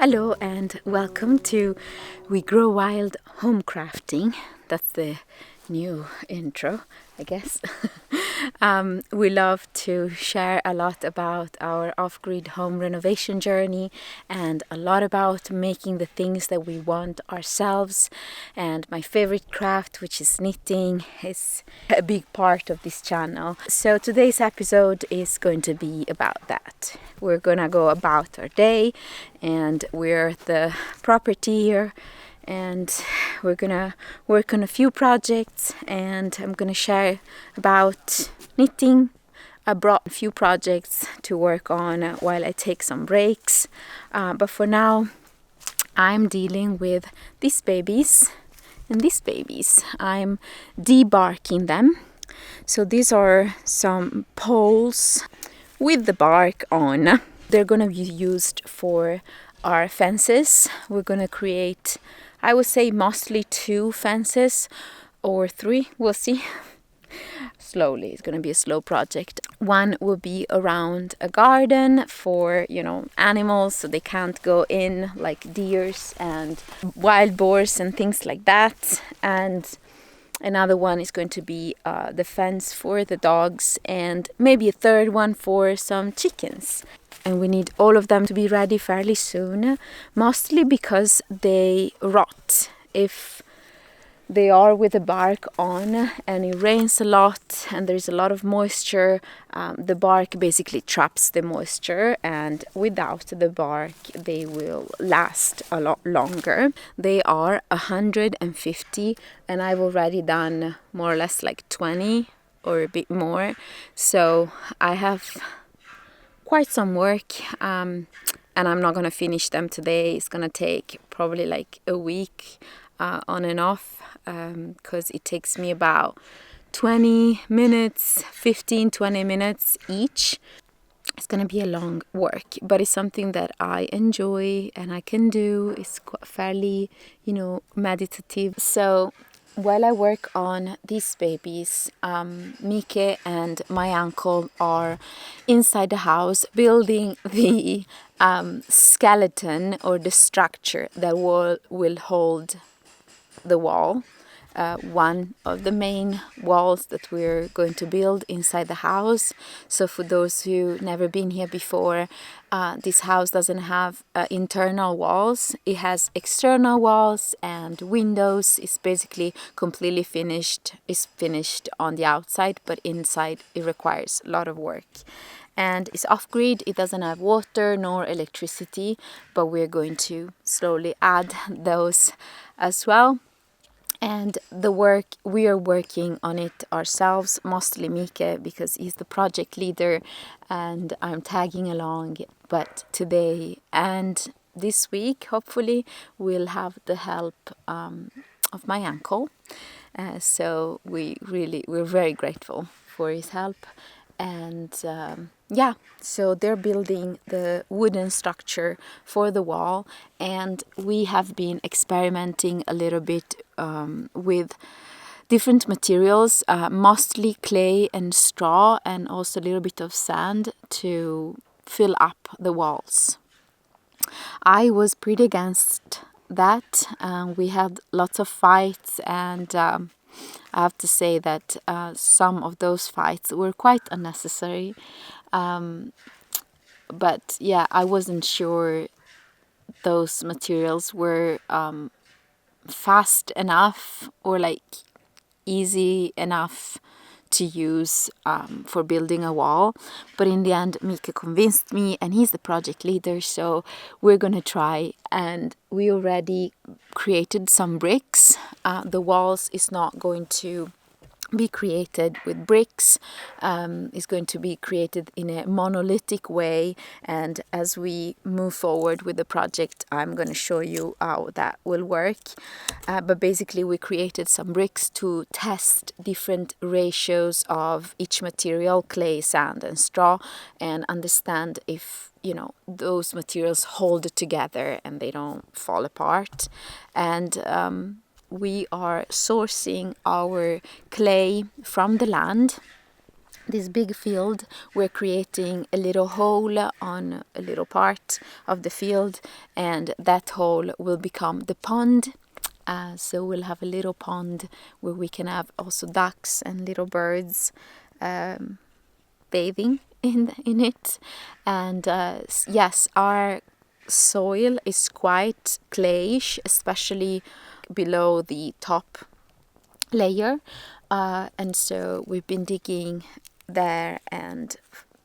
Hello and welcome to We Grow Wild Homecrafting. That's the new intro, I guess. We love to share a lot about our off-grid home renovation journey and a lot about making the things that we want ourselves. And my favorite craft, which is knitting, is a big part of this channel. So today's episode is going to be about that. We're gonna go about our day, and we're at the property here, and we're gonna work on a few projects, and I'm gonna share about knitting. I brought a few projects to work on while I take some breaks, but for now I'm dealing with these babies and these babies. I'm debarking them. So these are some poles with the bark on. They're gonna be used for our fences. We're gonna create, I would say, mostly 2 fences or 3, we'll see. Slowly, it's gonna be a slow project. One will be around a garden for, animals, so they can't go in, like deers and wild boars and things like that. And another one is going to be the fence for the dogs, and maybe a third one for some chickens. And we need all of them to be ready fairly soon, mostly because they rot if they are with the bark on and it rains a lot and there's a lot of moisture. The bark basically traps the moisture, and without the bark they will last a lot longer. They are 150 and I've already done more or less like 20 or a bit more, so I have quite some work, and I'm not gonna finish them today. It's gonna take probably like a week on and off, because it takes me about 20 minutes, 15-20 minutes each. It's gonna be a long work, but it's something that I enjoy and I can do. It's fairly, meditative. So while I work on these babies, Mike and my uncle are inside the house building the skeleton or the structure that will hold the wall. One of the main walls that we're going to build inside the house. So for those who never been here before, this house doesn't have internal walls. It has external walls and windows. It's basically completely finished. It's finished on the outside, but inside it requires a lot of work. And it's off-grid. It doesn't have water nor electricity, but we're going to slowly add those as well. And we are working on it ourselves, mostly Mike, because he's the project leader and I'm tagging along. But today and this week, hopefully, we'll have the help of my uncle. So we're very grateful for his help. And so they're building the wooden structure for the wall, and we have been experimenting a little bit with different materials, mostly clay and straw, and also a little bit of sand to fill up the walls. I was pretty against that. We had lots of fights, and I have to say that some of those fights were quite unnecessary. But yeah, I wasn't sure those materials were fast enough or like easy enough to use for building a wall. But in the end, Mika convinced me, and he's the project leader, so we're gonna try. And we already created some bricks. The walls is not going to be created with bricks. Is going to be created in a monolithic way, and as we move forward with the project, I'm going to show you how that will work. But basically we created some bricks to test different ratios of each material, clay, sand and straw, and understand if those materials hold together and they don't fall apart. And we are sourcing our clay from the land, this big field, we're creating a little hole on a little part of the field, and that hole will become the pond. So we'll have a little pond where we can have also ducks and little birds bathing in it. And yes, our soil is quite clayish, especially below the top layer. And so we've been digging there, and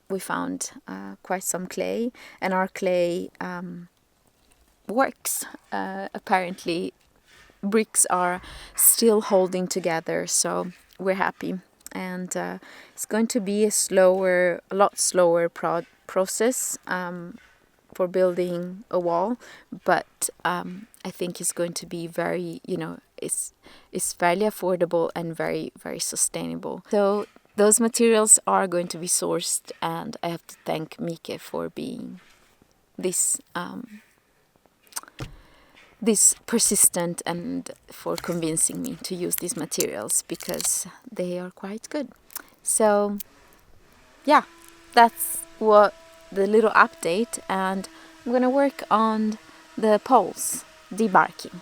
we found quite some clay, and our clay works. Apparently bricks are still holding together, so we're happy. And it's going to be a lot slower process for building a wall, but I think it's going to be very, it's fairly affordable and very, very sustainable. So those materials are going to be sourced, and I have to thank Mike for being this persistent and for convincing me to use these materials, because they are quite good. So yeah, that's what the little update, and I'm gonna work on the poles debarking.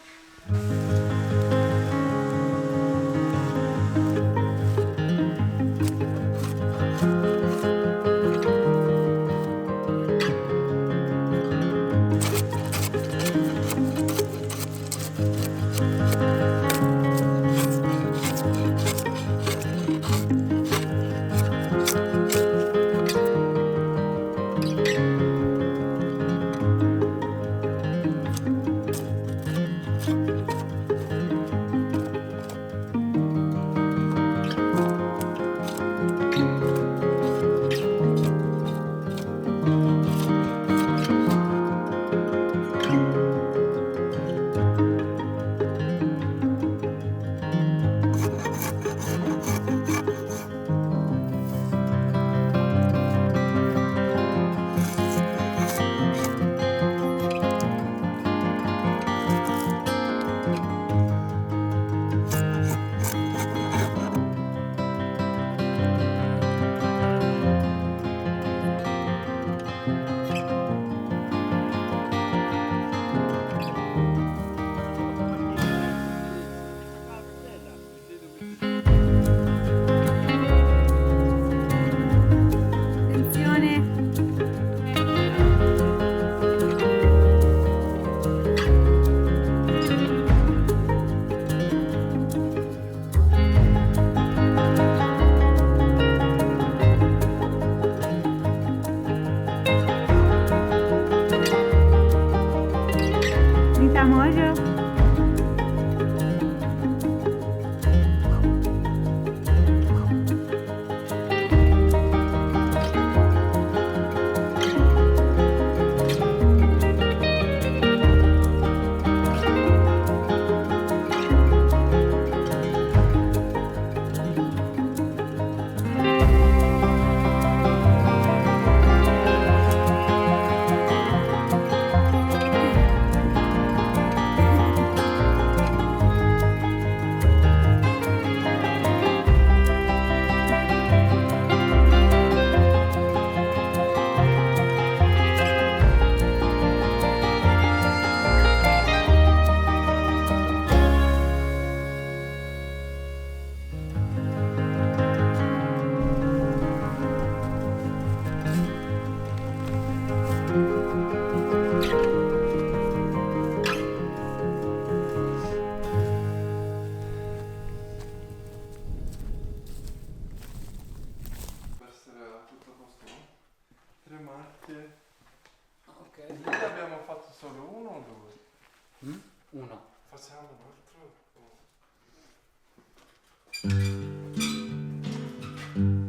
Uno. Facciamo un altro. Uno al centro.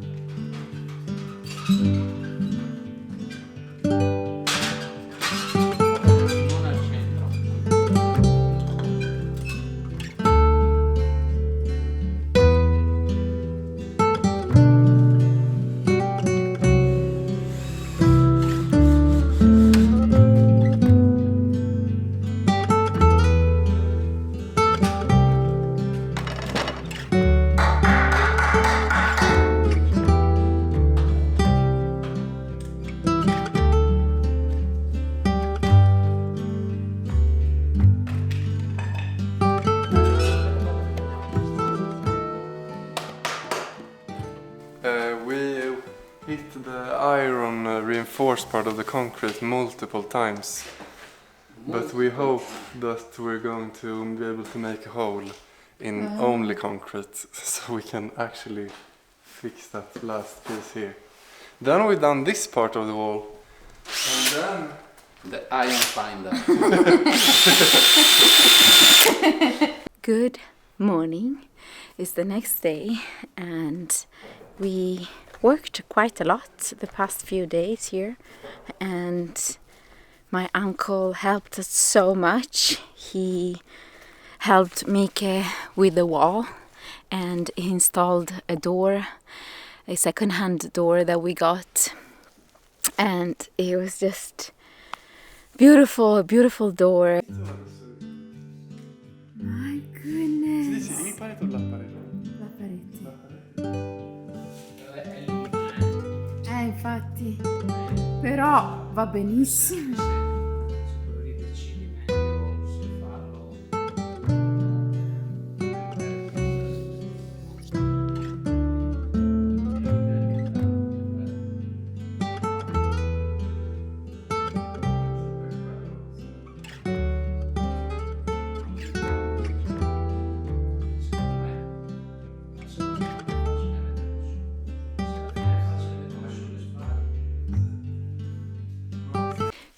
hit the iron reinforced part of the concrete multiple times. But we hope that we're going to be able to make a hole in only concrete, so we can actually fix that last piece here. Then we've done this part of the wall, and then The iron finder. Good morning. It's the next day, and we worked quite a lot the past few days here, and my uncle helped us so much. He helped Mike with the wall, and he installed a door, a second-hand door that we got, and it was just beautiful, a beautiful door. My goodness. Infatti, però va benissimo.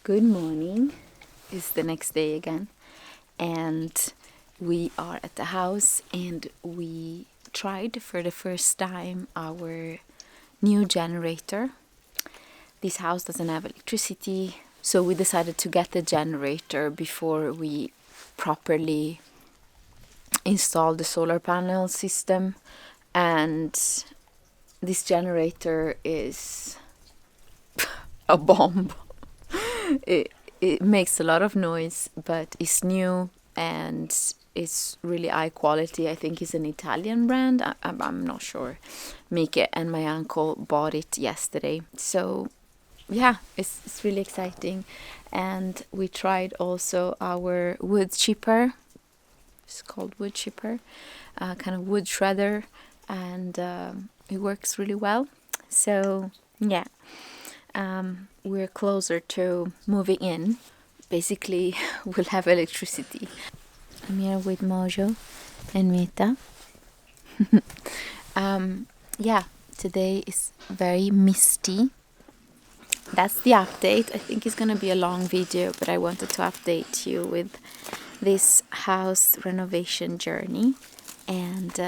Good morning. It's the next day again, and we are at the house, and we tried for the first time our new generator. This house doesn't have electricity, so we decided to get the generator before we properly install the solar panel system. And this generator is a bomb. It makes a lot of noise, but it's new and it's really high quality. I think it's an Italian brand. I'm not sure. Mike and my uncle bought it yesterday. So yeah, it's really exciting. And we tried also our wood chipper. It's called wood chipper, kind of wood shredder, and it works really well. So yeah. We're closer to moving in. Basically, we'll have electricity. I'm here with Mojo and Mita. Yeah, today is very misty. That's the update. I think it's gonna be a long video, but I wanted to update you with this house renovation journey. And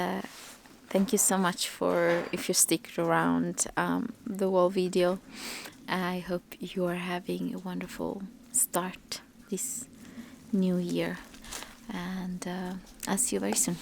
thank you so much for if you stick around the whole video. I hope you are having a wonderful start this new year, and I'll see you very soon.